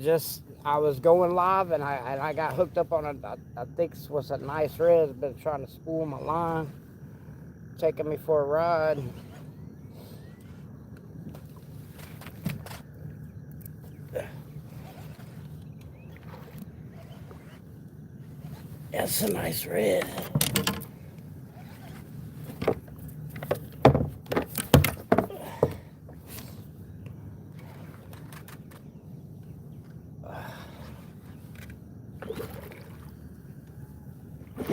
Just I was going live and I got hooked up on I think it was a nice red. Been trying to spool my line, taking me for a ride. That's a nice red.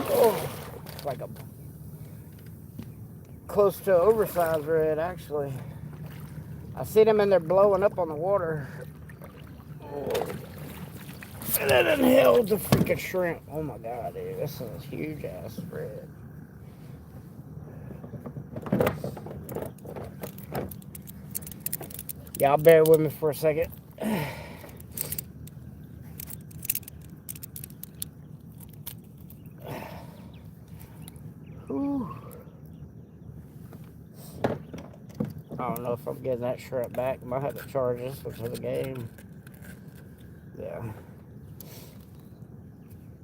Oh, like a close to oversized red actually. I see them in there blowing up on the water. Oh. And then inhaled the freaking shrimp. Oh my god, dude, this is a huge ass red. Y'all bear with me for a second. Whew. I don't know if I'm getting that shrimp back. Might have to charge this one for the game. Yeah.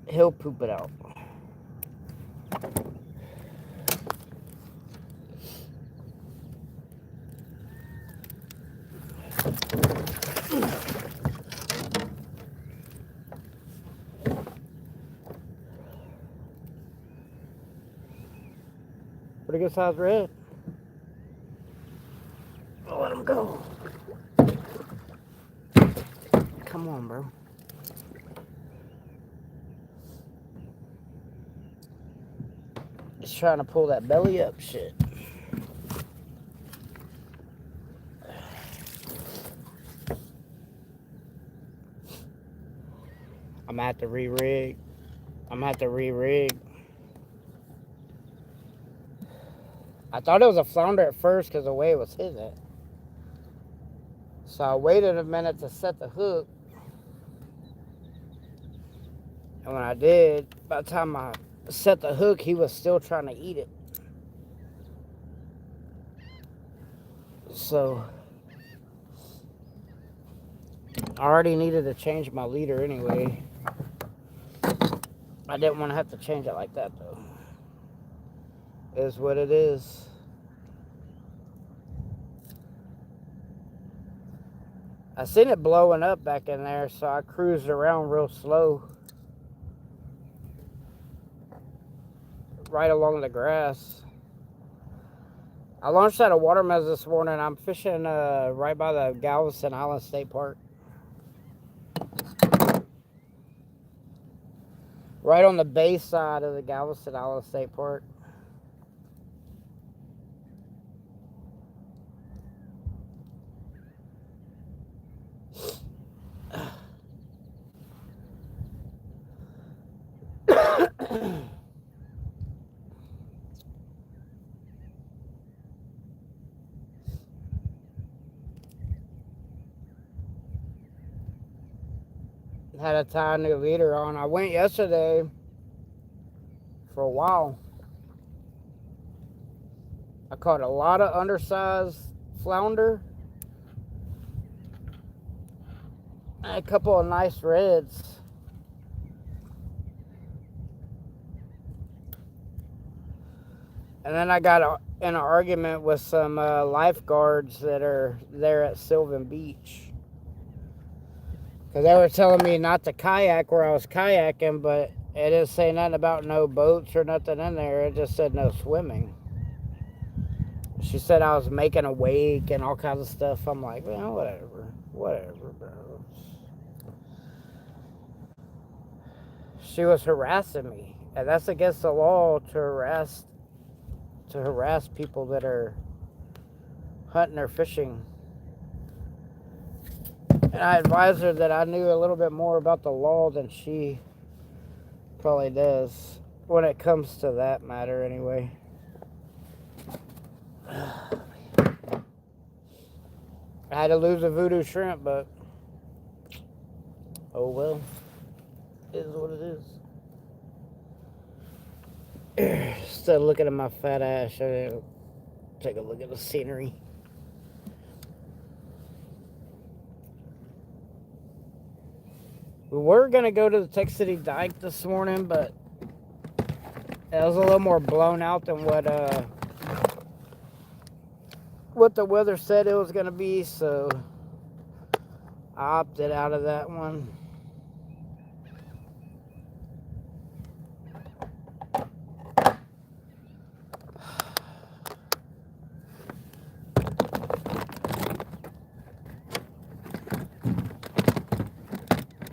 He'll poop it out. Pretty good size red. I'll let him go. Come on, bro. Just trying to pull that belly up shit. I'm gonna have to re-rig. I thought it was a flounder at first because the way it was hitting it. So I waited a minute to set the hook. And when I did, by the time I set the hook, he was still trying to eat it. So I already needed to change my leader anyway. I didn't want to have to change it like that though. It is what it is. I seen it blowing up back in there, so I cruised around real slow. Right along the grass. I launched out of water mez this morning. I'm fishing right by the Galveston Island State Park. Right on the bay side of the Galveston Island State Park. Had to tie a new leader on. I went yesterday for a while. I caught a lot of undersized flounder and a couple of nice reds. And then I got in an argument with some lifeguards that are there at Sylvan Beach. Because they were telling me not to kayak where I was kayaking, but it didn't say nothing about no boats or nothing in there. It just said no swimming. She said I was making a wake and all kinds of stuff. I'm like, man, whatever, bro. She was harassing me, and that's against the law to harass people that are hunting or fishing. And I advised her that I knew a little bit more about the law than she probably does when it comes to that matter, anyway. I had to lose a voodoo shrimp, but oh well. It is what it is. Instead of looking at my fat ass, I take a look at the scenery. We were going to go to the Tech City Dike this morning, but it was a little more blown out than what the weather said it was going to be, so I opted out of that one.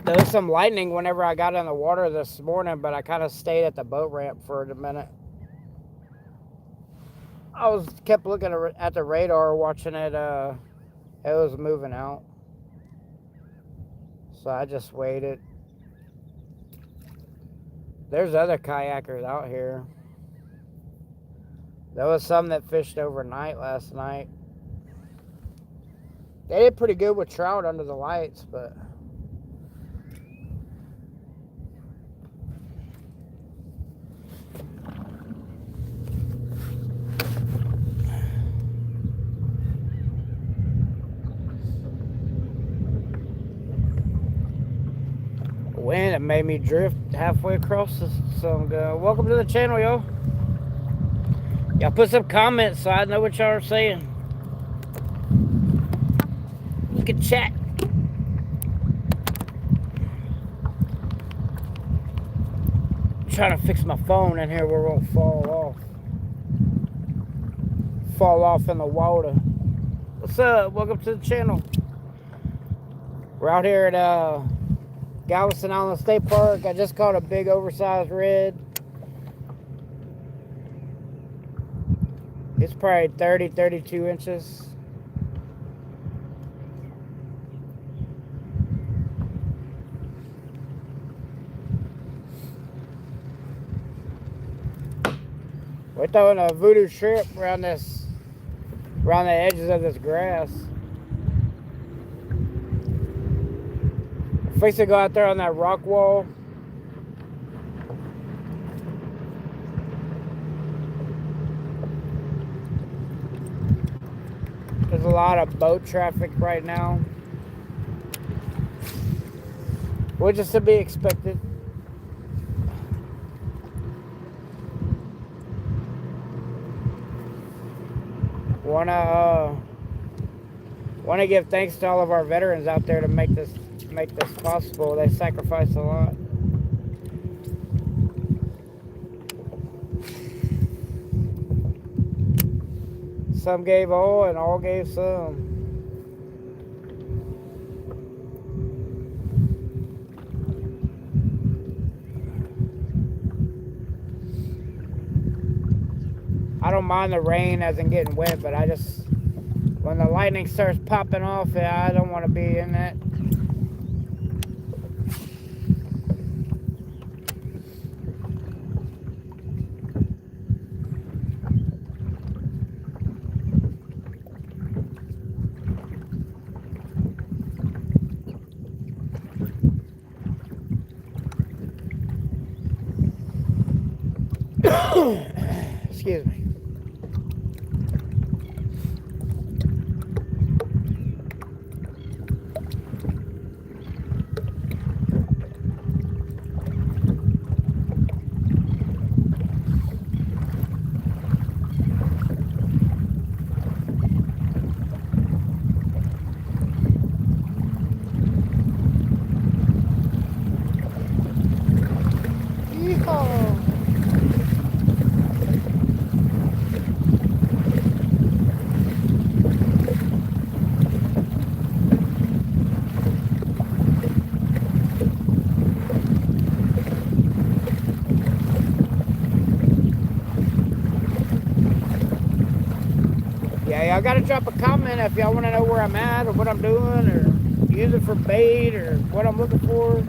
There was some lightning whenever I got in the water this morning, but I kind of stayed at the boat ramp for a minute. I kept looking at the radar, watching it. It was moving out, so I just waited. There's other kayakers out here. There was some that fished overnight last night. They did pretty good with trout under the lights, but wind, it made me drift halfway across this. So welcome to the channel, y'all. Y'all put some comments so I know what y'all are saying. You can chat. I'm trying to fix my phone in here where it won't fall off in the water. What's up? Welcome to the channel. We're out here at Galveston Island State Park. I just caught a big oversized red. It's probably 30, 32 inches. We're throwing a voodoo shrimp around the edges of this grass. Fix to go out there on that rock wall. There's a lot of boat traffic right now, which is to be expected. Wanna give thanks to all of our veterans out there to make this possible. They sacrifice a lot. Some gave all and all gave some. I don't mind the rain as in getting wet, but when the lightning starts popping off, yeah, I don't want to be in that. Excuse me. Yeehaw. Y'all gotta drop a comment if y'all want to know where I'm at or what I'm doing or use it for bait or what I'm looking for.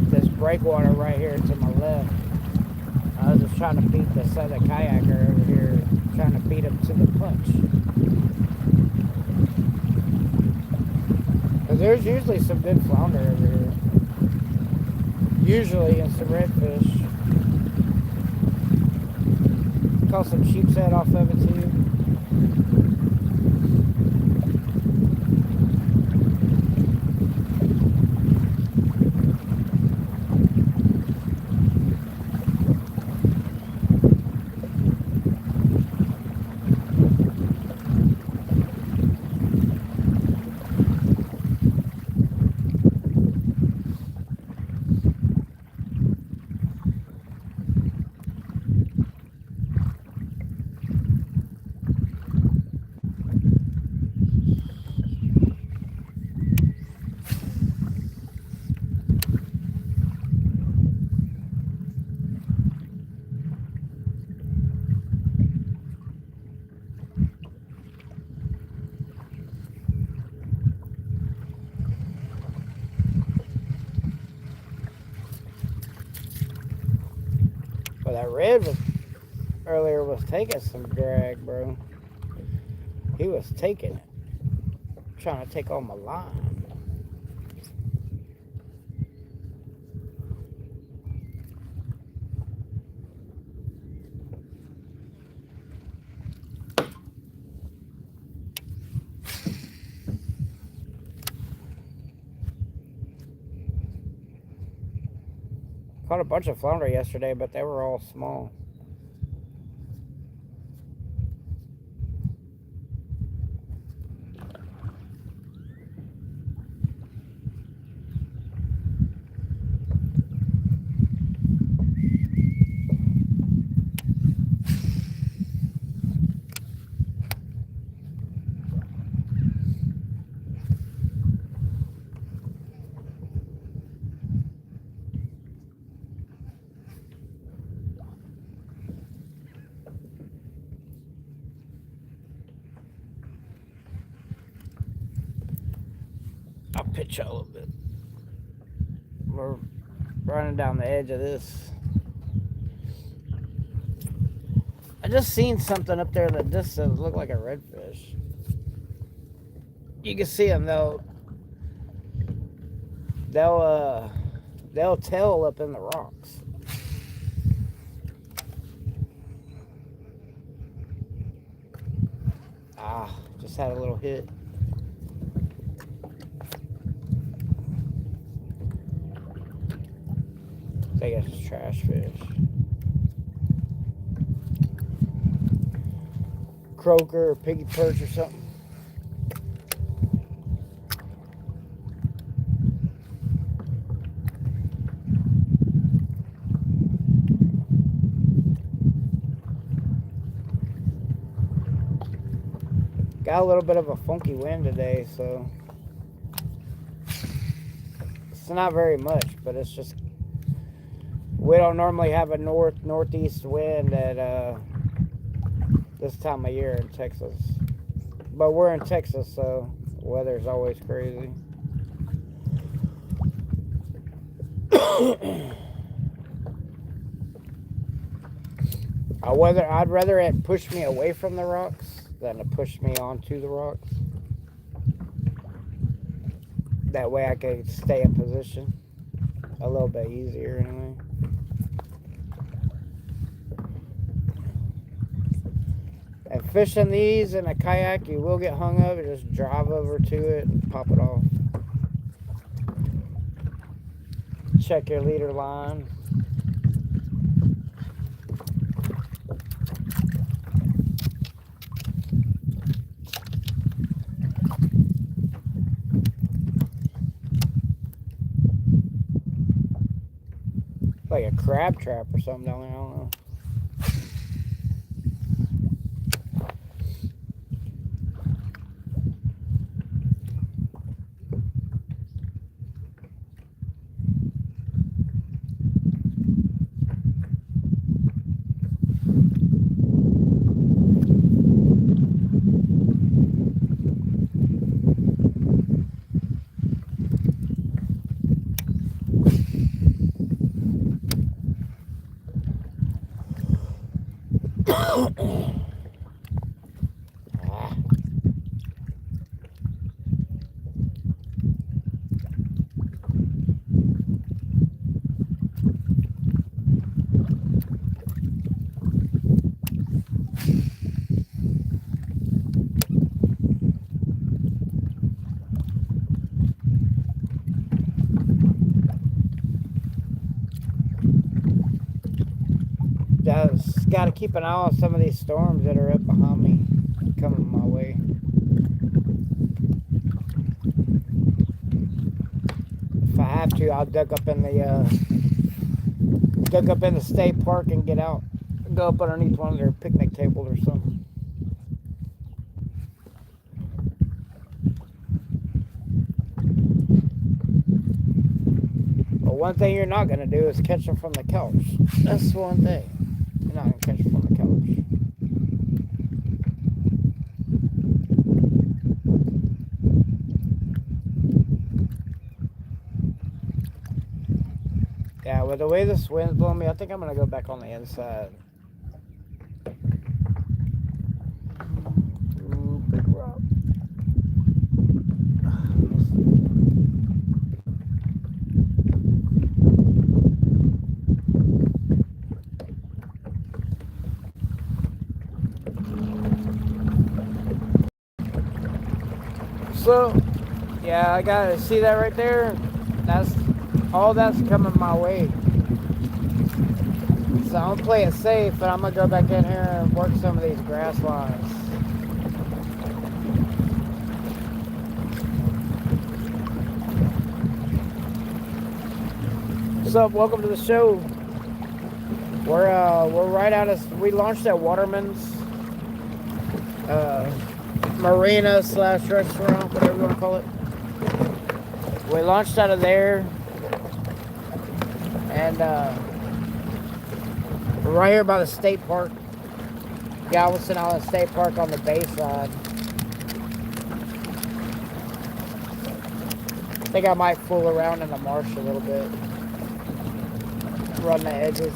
this breakwater right here to my left. I was just trying to beat this other kayaker over here, trying to beat him to the punch. Because there's usually some good flounder over here. Usually, and some redfish. Caught some sheep's head off of it too. But that red earlier was taking some drag, bro. He was taking it. Trying to take on my line. Caught a bunch of flounder yesterday, but they were all small. I'll pitch you a little bit. We're running down the edge of this. I just seen something up there that just looked like a redfish. You can see them though. They'll tail up in the rocks. Just had a little hit. I guess it's trash fish. Croaker or piggy perch or something. Got a little bit of a funky wind today, so it's not very much, but it's just, we don't normally have a northeast wind at this time of year in Texas. But we're in Texas, so the weather's always crazy. I'd rather it push me away from the rocks than to push me onto the rocks. That way I could stay in position a little bit easier anyway. And fishing these in a kayak, you will get hung up. You just drive over to it and pop it off. Check your leader line. Like a crab trap or something down there, I don't know. Just got to keep an eye on some of these storms that are up behind me coming my way. If I have to, I'll duck up in the state park and get out, go up underneath one of their picnic tables or something. But one thing you're not gonna do is catch them from the couch. That's one thing. You're not gonna catch them from the couch. Yeah, with the way this wind's blowing me, I think I'm gonna go back on the inside. Ooh, big rock. So, yeah, I gotta see that right there. That's all that's coming my way. So I'm gonna play it safe, but I'm gonna go back in here and work some of these grass lines. What's up? Welcome to the show. We're right out of, we launched at Waterman's marina / restaurant, whatever you want to call it. We launched out of there, and we're right here by the state park, Galveston Island State Park on the bay side. I think I might fool around in the marsh a little bit, run the edges.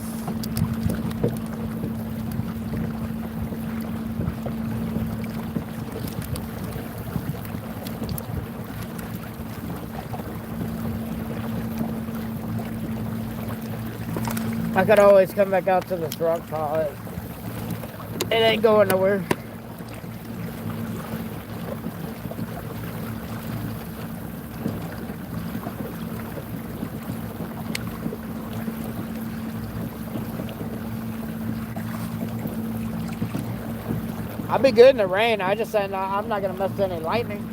I could always come back out to this rock pile. It ain't going nowhere. I'll be good in the rain. I just said I'm not gonna mess with any lightning.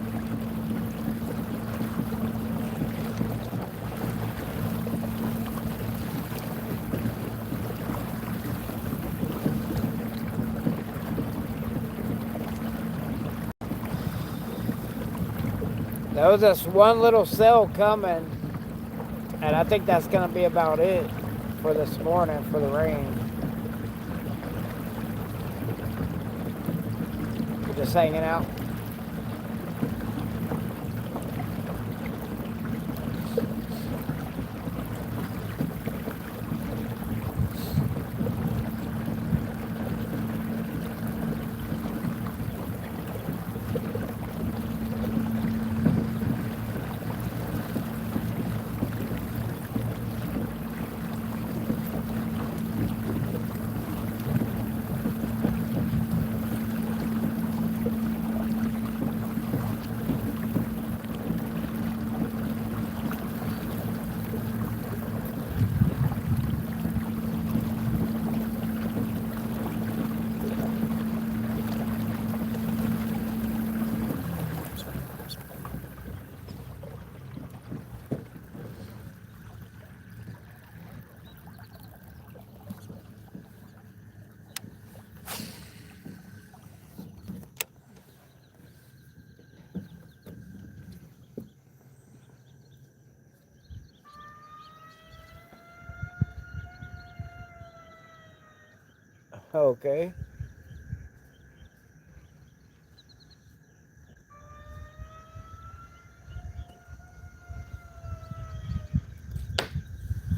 There was this one little cell coming, and I think that's gonna be about it for this morning for the rain. We're just hanging out. Okay.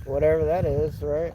Whatever that is, right?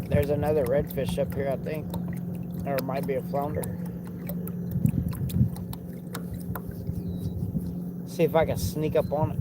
There's another redfish up here, I think. Or it might be a flounder. See if I can sneak up on it.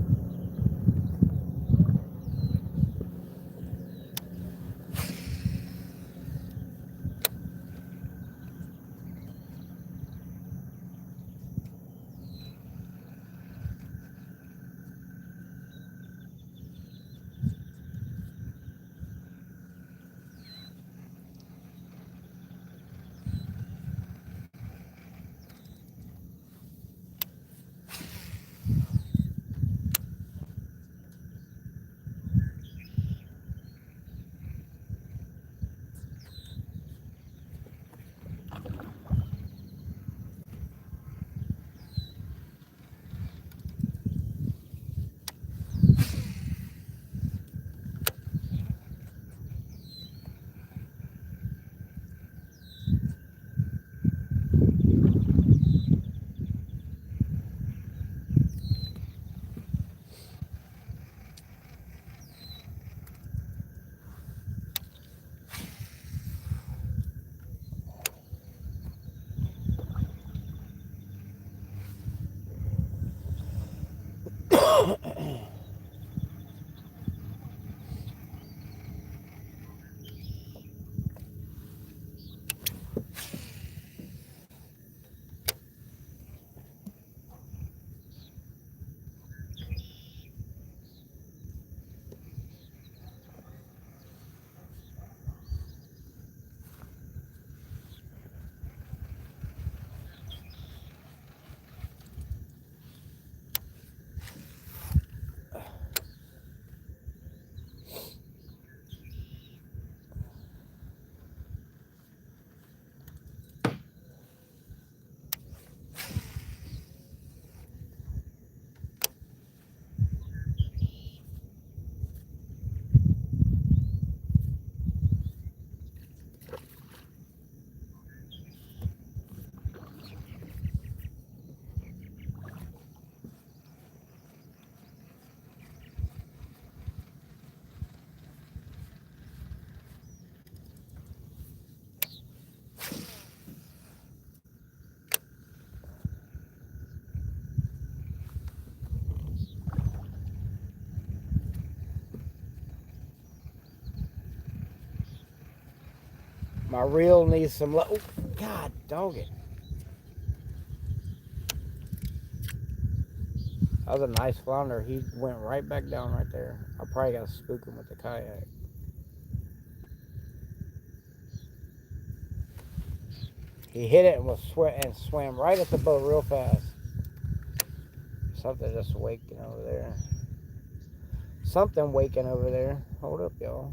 My reel needs some love. Oh, God, dog it. That was a nice flounder. He went right back down right there. I probably got to spook him with the kayak. He hit it and swam right at the boat real fast. Something just waking over there. Something waking over there. Hold up, y'all.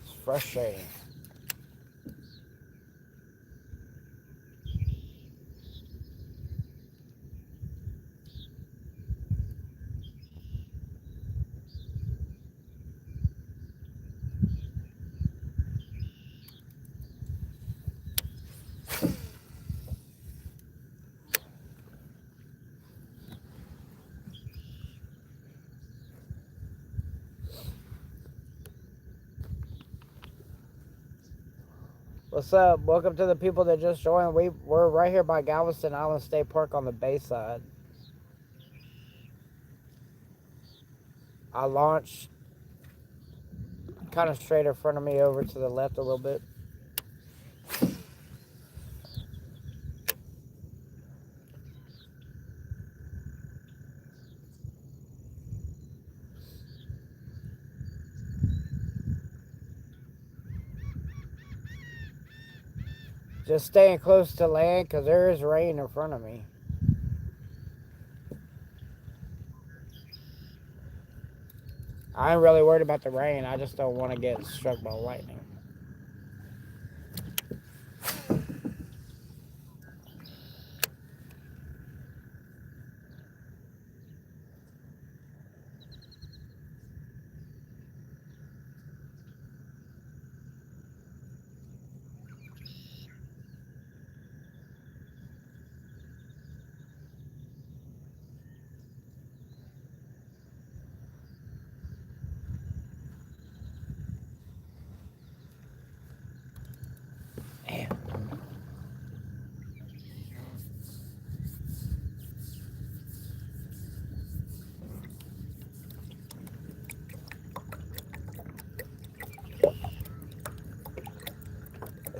It's frustrating. What's up? Welcome to the people that just joined. We're right here by Galveston Island State Park on the Bayside. I launched kind of straight in front of me over to the left a little bit. Just staying close to land because there is rain in front of me. I ain't really worried about the rain. I just don't want to get struck by lightning.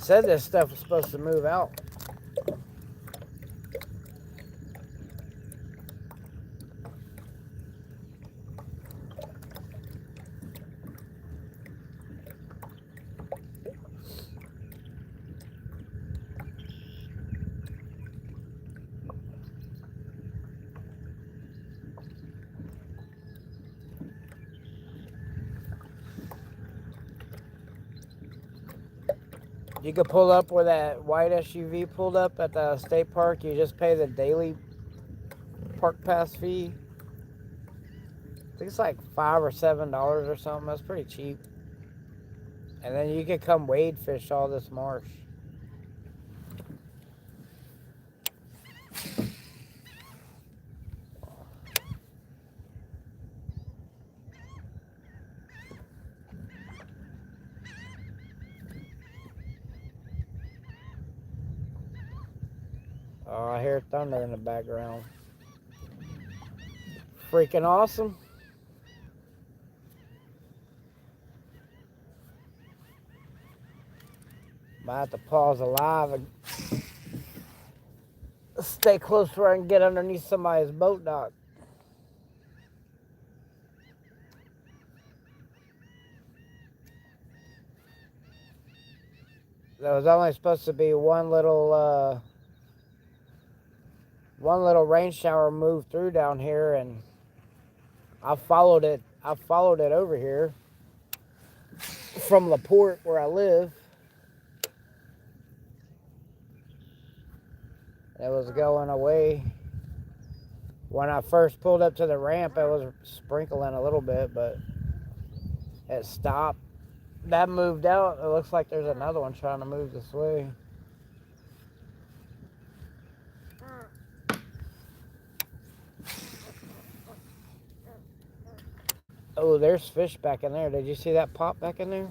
It said this stuff was supposed to move out. You could pull up where that white SUV pulled up at the state park. You just pay the daily park pass fee. I think it's like $5 or $7 or something. That's pretty cheap. And then you could come wade fish all this marsh. Oh, I hear thunder in the background. Freaking awesome. Might have to pause the live and stay close where I can get underneath somebody's boat dock. There was only supposed to be one little rain shower moved through down here, and I followed it over here from LaPorte where I live. It was going away. When I first pulled up to the ramp, it was sprinkling a little bit, but it stopped. That moved out. It looks like there's another one trying to move this way. Oh, there's fish back in there. Did you see that pop back in there?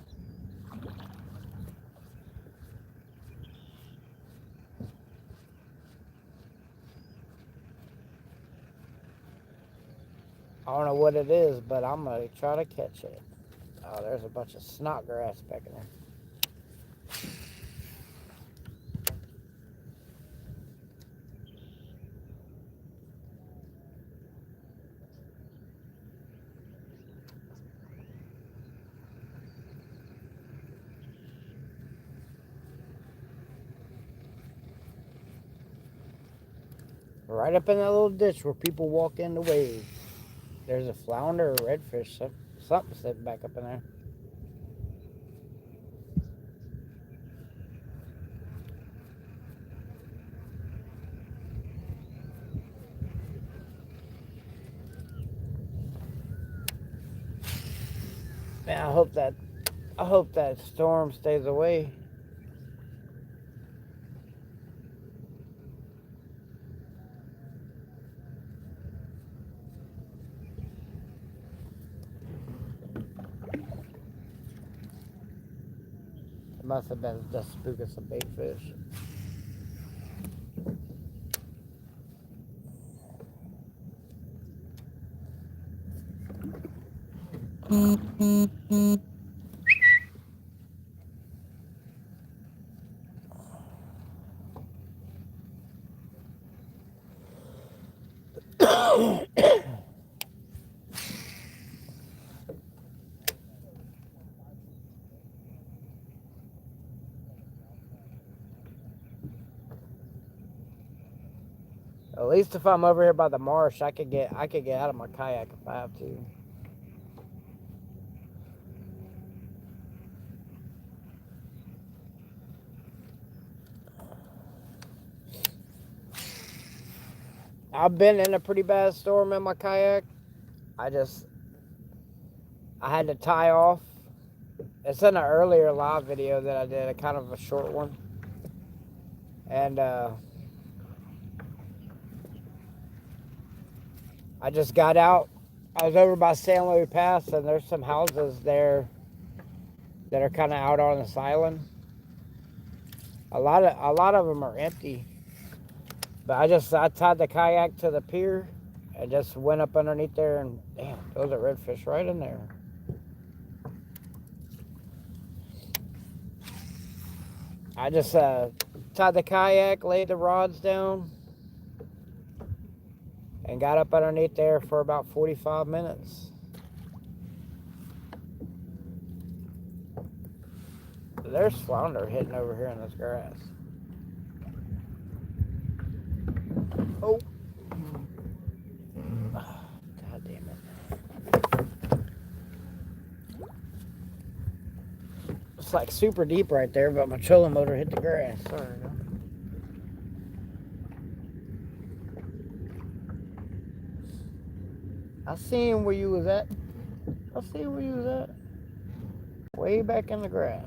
I don't know what it is, but I'm going to try to catch it. Oh, there's a bunch of snodgrass back in there. Right up in that little ditch where people walk in to wade. There's a flounder or redfish, something sitting back up in there. Man, I hope that storm stays away. It must have been just spooking some big fish. At least if I'm over here by the marsh, I could get out of my kayak if I have to. I've been in a pretty bad storm in my kayak. I had to tie off. It's in an earlier live video that I did, a kind of a short one. And I just got out. I was over by San Luis Pass, and there's some houses there that are kind of out on this island. A lot of them are empty. But I tied the kayak to the pier and just went up underneath there, and damn, those are redfish right in there. I just tied the kayak, laid the rods down, and got up underneath there for about 45 minutes. There's flounder hitting over here in this grass. Oh. God damn it. It's like super deep right there, but my trolling motor hit the grass. Sorry. I seen where you was at. I see where you was at. Way back in the grass.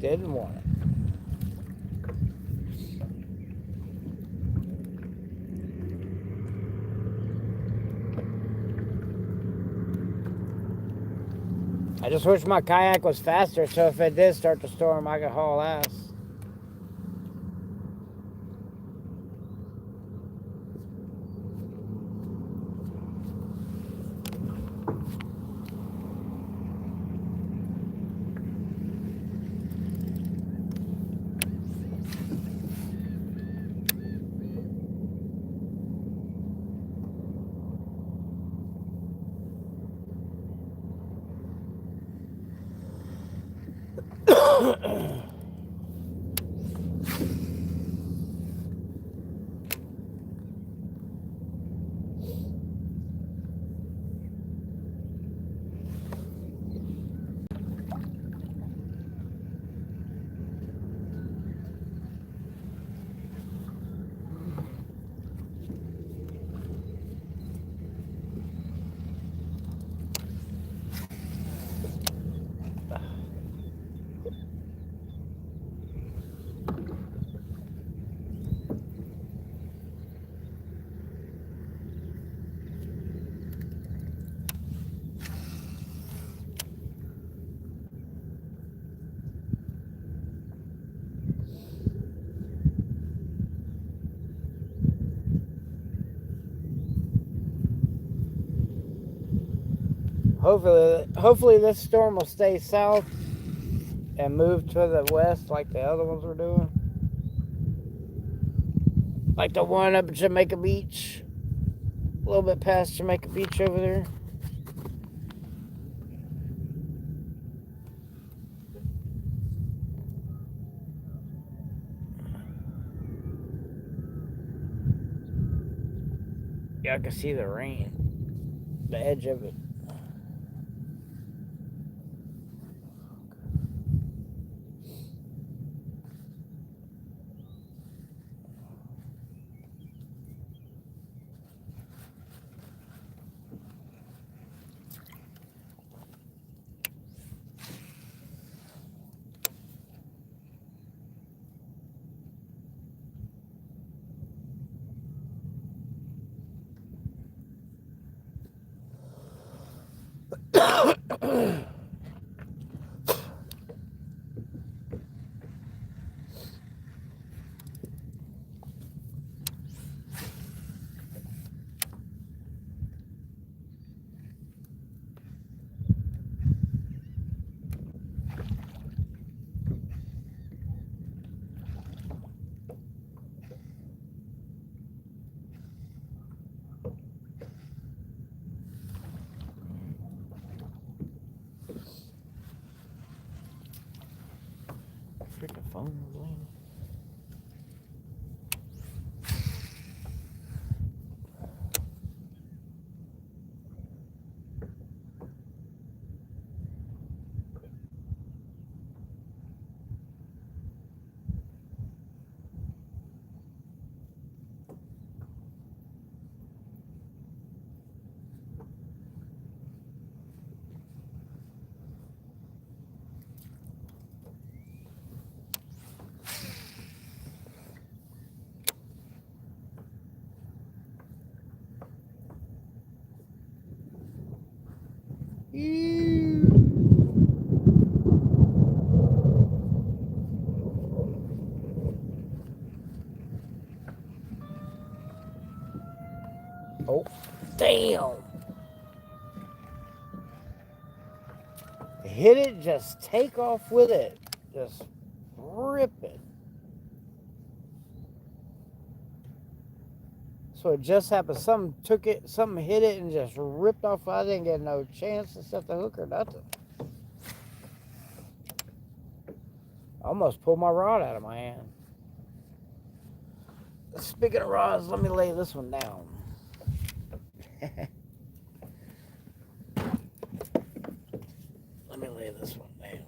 Didn't want it. I just wish my kayak was faster, so if it did start to storm, I could haul ass. Hopefully this storm will stay south and move to the west like the other ones were doing. Like the one up at Jamaica Beach. A little bit past Jamaica Beach over there. Yeah, I can see the rain. The edge of it. Oh, damn. Hit it, just take off with it. Just rip it. So it just happened. Something hit it and just ripped off. I didn't get no chance to set the hook or nothing. I almost pulled my rod out of my hand. Speaking of rods, let me lay this one down. Let me lay this one down.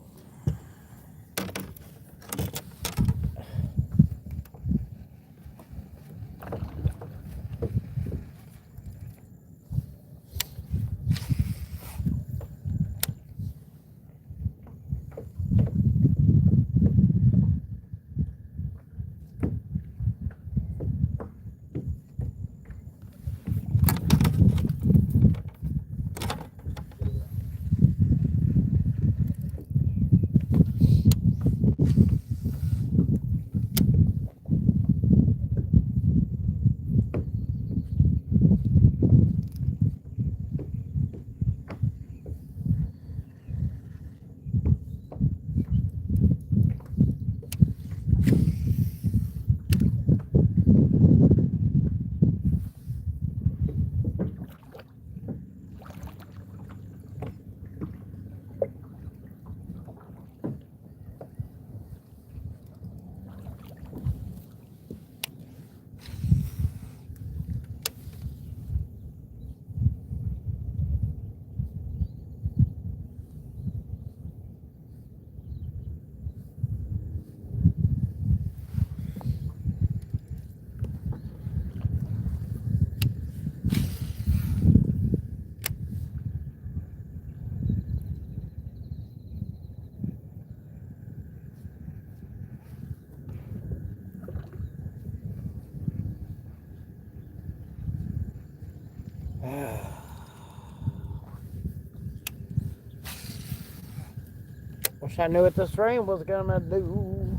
Wish I knew what this rain was gonna do.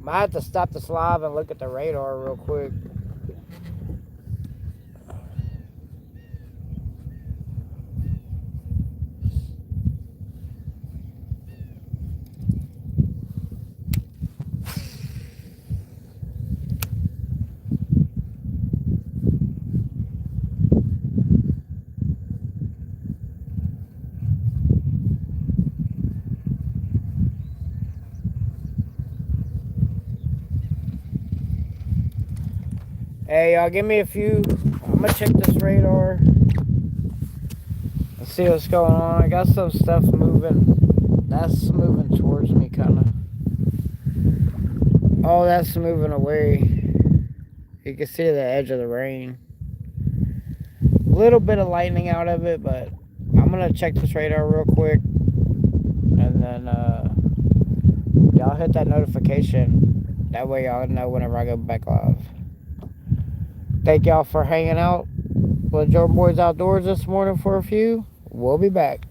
Might have to stop this live and look at the radar real quick. Hey, y'all, give me a few. I'm gonna check this radar and see what's going on. I got some stuff moving. That's moving towards me, kind of. Oh, that's moving away. You can see the edge of the rain. A little bit of lightning out of it, but I'm gonna check this radar real quick, and then y'all hit that notification. That way y'all know whenever I go back live. Thank y'all for hanging out with Jordan Boys Outdoors this morning for a few. We'll be back.